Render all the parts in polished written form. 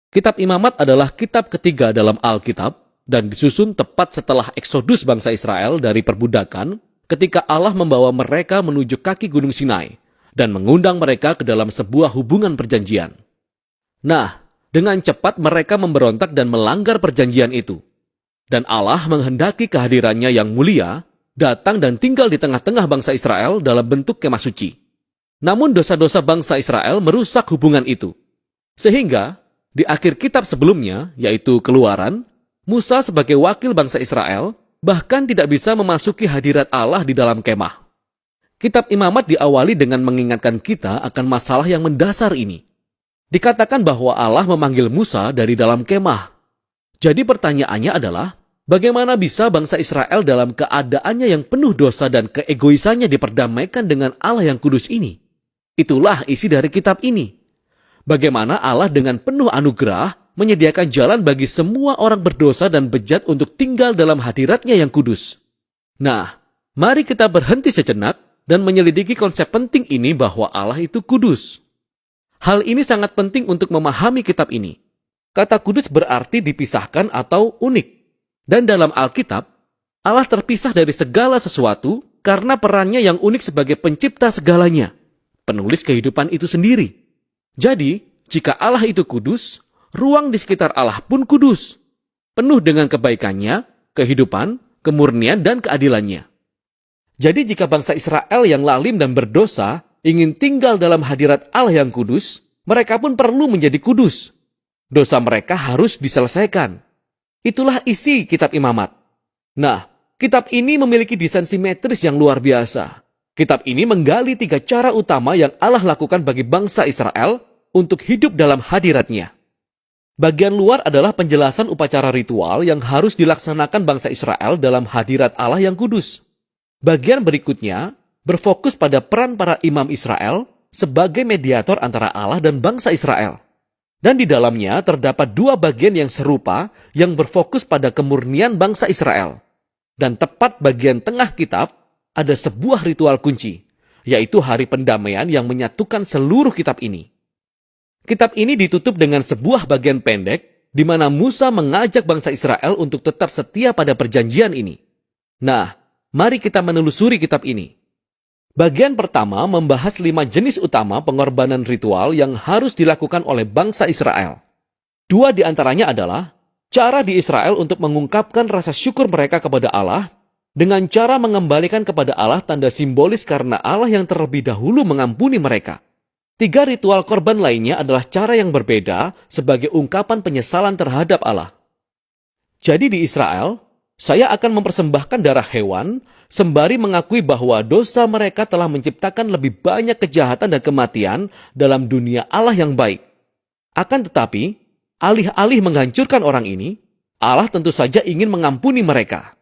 Kitab Imamat adalah kitab ketiga dalam Alkitab dan disusun tepat setelah eksodus bangsa Israel dari perbudakan ketika Allah membawa mereka menuju kaki Gunung Sinai dan mengundang mereka ke dalam sebuah hubungan perjanjian. Nah, dengan cepat mereka memberontak dan melanggar perjanjian itu. Dan Allah menghendaki kehadirannya yang mulia datang dan tinggal di tengah-tengah bangsa Israel dalam bentuk kemah suci. Namun dosa-dosa bangsa Israel merusak hubungan itu. Sehingga, di akhir kitab sebelumnya, yaitu Keluaran, Musa sebagai wakil bangsa Israel bahkan tidak bisa memasuki hadirat Allah di dalam kemah. Kitab Imamat diawali dengan mengingatkan kita akan masalah yang mendasar ini. Dikatakan bahwa Allah memanggil Musa dari dalam kemah. Jadi pertanyaannya adalah, bagaimana bisa bangsa Israel dalam keadaannya yang penuh dosa dan keegoisannya diperdamaikan dengan Allah yang kudus ini? Itulah isi dari kitab ini. Bagaimana Allah dengan penuh anugerah menyediakan jalan bagi semua orang berdosa dan bejat untuk tinggal dalam hadiratnya yang kudus. Nah, mari kita berhenti sejenak dan menyelidiki konsep penting ini bahwa Allah itu kudus. Hal ini sangat penting untuk memahami kitab ini. Kata kudus berarti dipisahkan atau unik. Dan dalam Alkitab, Allah terpisah dari segala sesuatu karena perannya yang unik sebagai pencipta segalanya, penulis kehidupan itu sendiri. Jadi, jika Allah itu kudus, ruang di sekitar Allah pun kudus, penuh dengan kebaikannya, kehidupan, kemurnian, dan keadilannya. Jadi jika bangsa Israel yang lalim dan berdosa ingin tinggal dalam hadirat Allah yang kudus, mereka pun perlu menjadi kudus. Dosa mereka harus diselesaikan. Itulah isi kitab Imamat. Nah, kitab ini memiliki desain simetris yang luar biasa. Kitab ini menggali 3 cara utama yang Allah lakukan bagi bangsa Israel untuk hidup dalam hadiratnya. Bagian luar adalah penjelasan upacara ritual yang harus dilaksanakan bangsa Israel dalam hadirat Allah yang kudus. Bagian berikutnya berfokus pada peran para imam Israel sebagai mediator antara Allah dan bangsa Israel. Dan di dalamnya terdapat 2 bagian yang serupa yang berfokus pada kemurnian bangsa Israel. Dan tepat bagian tengah kitab ada sebuah ritual kunci, yaitu hari pendamaian yang menyatukan seluruh kitab ini. Kitab ini ditutup dengan sebuah bagian pendek di mana Musa mengajak bangsa Israel untuk tetap setia pada perjanjian ini. Nah, mari kita menelusuri kitab ini. Bagian pertama membahas 5 jenis utama pengorbanan ritual yang harus dilakukan oleh bangsa Israel. 2 di antaranya adalah cara di Israel untuk mengungkapkan rasa syukur mereka kepada Allah dengan cara mengembalikan kepada Allah tanda simbolis karena Allah yang terlebih dahulu mengampuni mereka. 3 ritual korban lainnya adalah cara yang berbeda sebagai ungkapan penyesalan terhadap Allah. Jadi di Israel, saya akan mempersembahkan darah hewan sembari mengakui bahwa dosa mereka telah menciptakan lebih banyak kejahatan dan kematian dalam dunia Allah yang baik. Akan tetapi, alih-alih menghancurkan orang ini, Allah tentu saja ingin mengampuni mereka.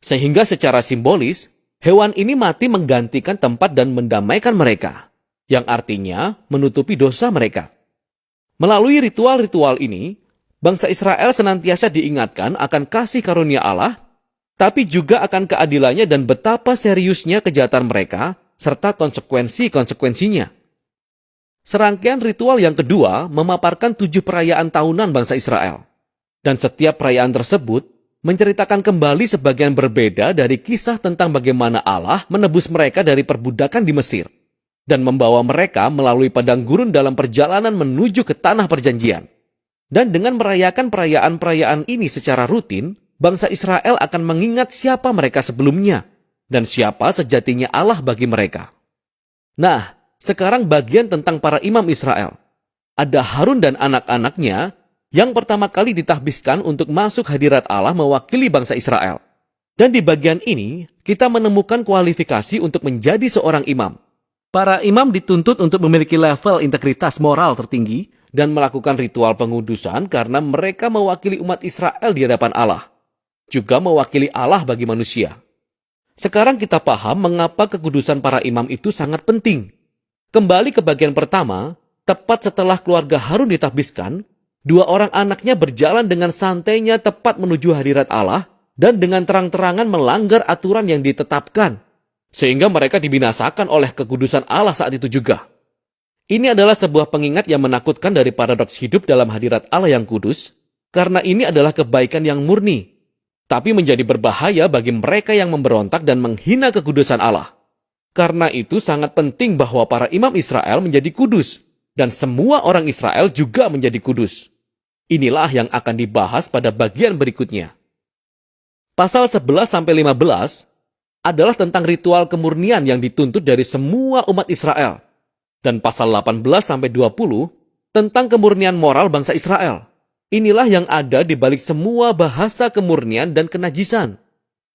Sehingga secara simbolis, hewan ini mati menggantikan tempat dan mendamaikan mereka, yang artinya menutupi dosa mereka. Melalui ritual-ritual ini, bangsa Israel senantiasa diingatkan akan kasih karunia Allah, tapi juga akan keadilannya dan betapa seriusnya kejahatan mereka, serta konsekuensi-konsekuensinya. Serangkaian ritual yang kedua memaparkan 7 perayaan tahunan bangsa Israel. Dan setiap perayaan tersebut menceritakan kembali sebagian berbeda dari kisah tentang bagaimana Allah menebus mereka dari perbudakan di Mesir dan membawa mereka melalui padang gurun dalam perjalanan menuju ke tanah perjanjian. Dan dengan merayakan perayaan-perayaan ini secara rutin, bangsa Israel akan mengingat siapa mereka sebelumnya dan siapa sejatinya Allah bagi mereka. Nah, sekarang bagian tentang para imam Israel. Ada Harun dan anak-anaknya yang pertama kali ditahbiskan untuk masuk hadirat Allah mewakili bangsa Israel. Dan di bagian ini, kita menemukan kualifikasi untuk menjadi seorang imam. Para imam dituntut untuk memiliki level integritas moral tertinggi dan melakukan ritual pengudusan karena mereka mewakili umat Israel di hadapan Allah. Juga mewakili Allah bagi manusia. Sekarang kita paham mengapa kekudusan para imam itu sangat penting. Kembali ke bagian pertama, tepat setelah keluarga Harun ditahbiskan, 2 orang anaknya berjalan dengan santainya tepat menuju hadirat Allah dan dengan terang-terangan melanggar aturan yang ditetapkan, sehingga mereka dibinasakan oleh kekudusan Allah saat itu juga. Ini adalah sebuah pengingat yang menakutkan dari paradoks hidup dalam hadirat Allah yang kudus, karena ini adalah kebaikan yang murni, tapi menjadi berbahaya bagi mereka yang memberontak dan menghina kekudusan Allah. Karena itu sangat penting bahwa para imam Israel menjadi kudus, dan semua orang Israel juga menjadi kudus. Inilah yang akan dibahas pada bagian berikutnya. Pasal 11-15 adalah tentang ritual kemurnian yang dituntut dari semua umat Israel. Dan pasal 18-20 tentang kemurnian moral bangsa Israel. Inilah yang ada di balik semua bahasa kemurnian dan kenajisan.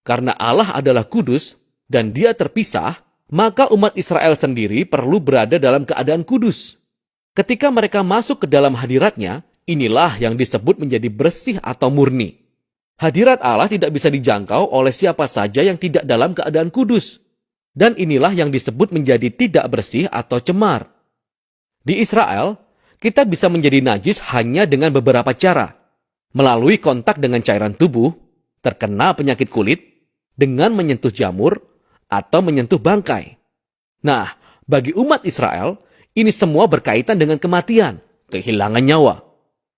Karena Allah adalah kudus dan Dia terpisah, maka umat Israel sendiri perlu berada dalam keadaan kudus. Ketika mereka masuk ke dalam hadirat-Nya, inilah yang disebut menjadi bersih atau murni. Hadirat Allah tidak bisa dijangkau oleh siapa saja yang tidak dalam keadaan kudus. Dan inilah yang disebut menjadi tidak bersih atau cemar. Di Israel, kita bisa menjadi najis hanya dengan beberapa cara. Melalui kontak dengan cairan tubuh, terkena penyakit kulit, dengan menyentuh jamur, atau menyentuh bangkai. Nah, bagi umat Israel, ini semua berkaitan dengan kematian, kehilangan nyawa,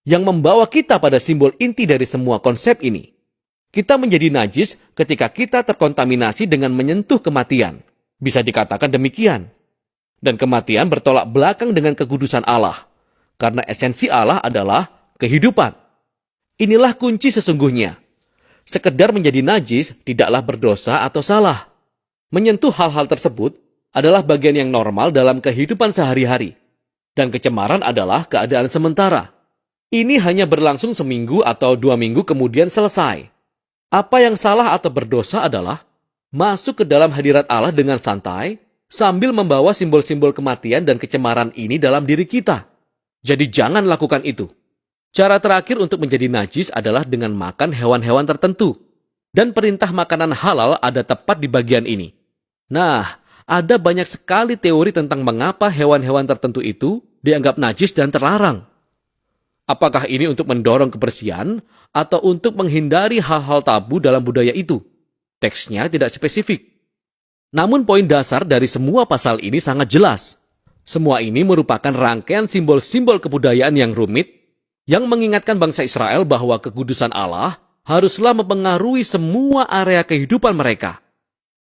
yang membawa kita pada simbol inti dari semua konsep ini. Kita menjadi najis ketika kita terkontaminasi dengan menyentuh kematian. Bisa dikatakan demikian. Dan kematian bertolak belakang dengan kekudusan Allah. Karena esensi Allah adalah kehidupan. Inilah kunci sesungguhnya. Sekedar menjadi najis tidaklah berdosa atau salah. Menyentuh hal-hal tersebut adalah bagian yang normal dalam kehidupan sehari-hari. Dan kecemaran adalah keadaan sementara. Ini hanya berlangsung seminggu atau 2 minggu kemudian selesai. Apa yang salah atau berdosa adalah masuk ke dalam hadirat Allah dengan santai, sambil membawa simbol-simbol kematian dan kecemaran ini dalam diri kita. Jadi jangan lakukan itu. Cara terakhir untuk menjadi najis adalah dengan makan hewan-hewan tertentu. Dan perintah makanan halal ada tepat di bagian ini. Nah, ada banyak sekali teori tentang mengapa hewan-hewan tertentu itu dianggap najis dan terlarang. Apakah ini untuk mendorong kebersihan atau untuk menghindari hal-hal tabu dalam budaya itu? Teksnya tidak spesifik. Namun poin dasar dari semua pasal ini sangat jelas. Semua ini merupakan rangkaian simbol-simbol kebudayaan yang rumit yang mengingatkan bangsa Israel bahwa kekudusan Allah haruslah mempengaruhi semua area kehidupan mereka.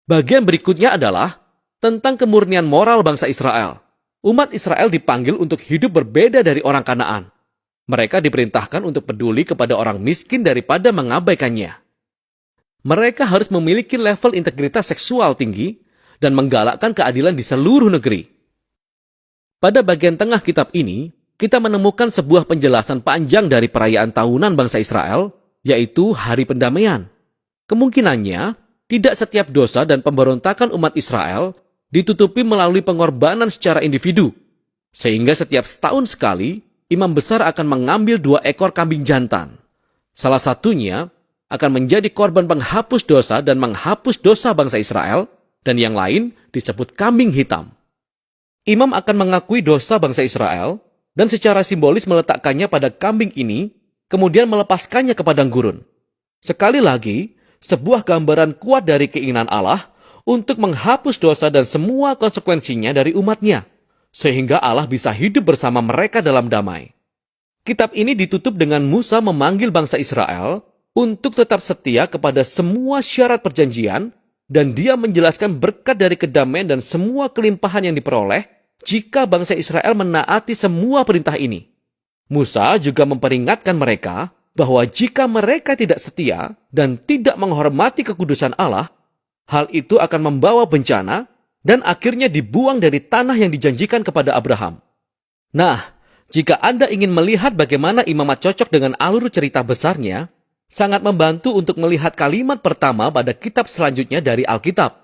Bagian berikutnya adalah tentang kemurnian moral bangsa Israel. Umat Israel dipanggil untuk hidup berbeda dari orang Kanaan. Mereka diperintahkan untuk peduli kepada orang miskin daripada mengabaikannya. Mereka harus memiliki level integritas seksual tinggi dan menggalakkan keadilan di seluruh negeri. Pada bagian tengah kitab ini, kita menemukan sebuah penjelasan panjang dari perayaan tahunan bangsa Israel, yaitu Hari Pendamaian. Kemungkinannya, tidak setiap dosa dan pemberontakan umat Israel ditutupi melalui pengorbanan secara individu, sehingga setiap setahun sekali, imam besar akan mengambil 2 ekor kambing jantan. Salah satunya akan menjadi korban penghapus dosa dan menghapus dosa bangsa Israel, dan yang lain disebut kambing hitam. Imam akan mengakui dosa bangsa Israel, dan secara simbolis meletakkannya pada kambing ini, kemudian melepaskannya ke padang gurun. Sekali lagi, sebuah gambaran kuat dari keinginan Allah untuk menghapus dosa dan semua konsekuensinya dari umatnya, sehingga Allah bisa hidup bersama mereka dalam damai. Kitab ini ditutup dengan Musa memanggil bangsa Israel untuk tetap setia kepada semua syarat perjanjian, dan dia menjelaskan berkat dari kedamaian dan semua kelimpahan yang diperoleh jika bangsa Israel menaati semua perintah ini. Musa juga memperingatkan mereka bahwa jika mereka tidak setia dan tidak menghormati kekudusan Allah, hal itu akan membawa bencana dan akhirnya dibuang dari tanah yang dijanjikan kepada Abraham. Nah, jika Anda ingin melihat bagaimana imamat cocok dengan alur cerita besarnya, sangat membantu untuk melihat kalimat pertama pada kitab selanjutnya dari Alkitab,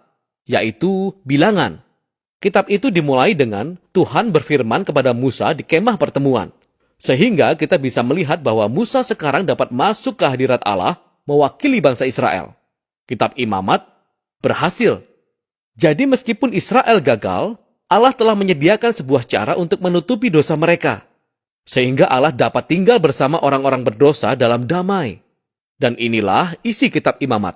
yaitu Bilangan. Kitab itu dimulai dengan Tuhan berfirman kepada Musa di kemah pertemuan, sehingga kita bisa melihat bahwa Musa sekarang dapat masuk ke hadirat Allah mewakili bangsa Israel. Kitab Imamat berhasil. Jadi meskipun Israel gagal, Allah telah menyediakan sebuah cara untuk menutupi dosa mereka, sehingga Allah dapat tinggal bersama orang-orang berdosa dalam damai. Dan inilah isi kitab Imamat.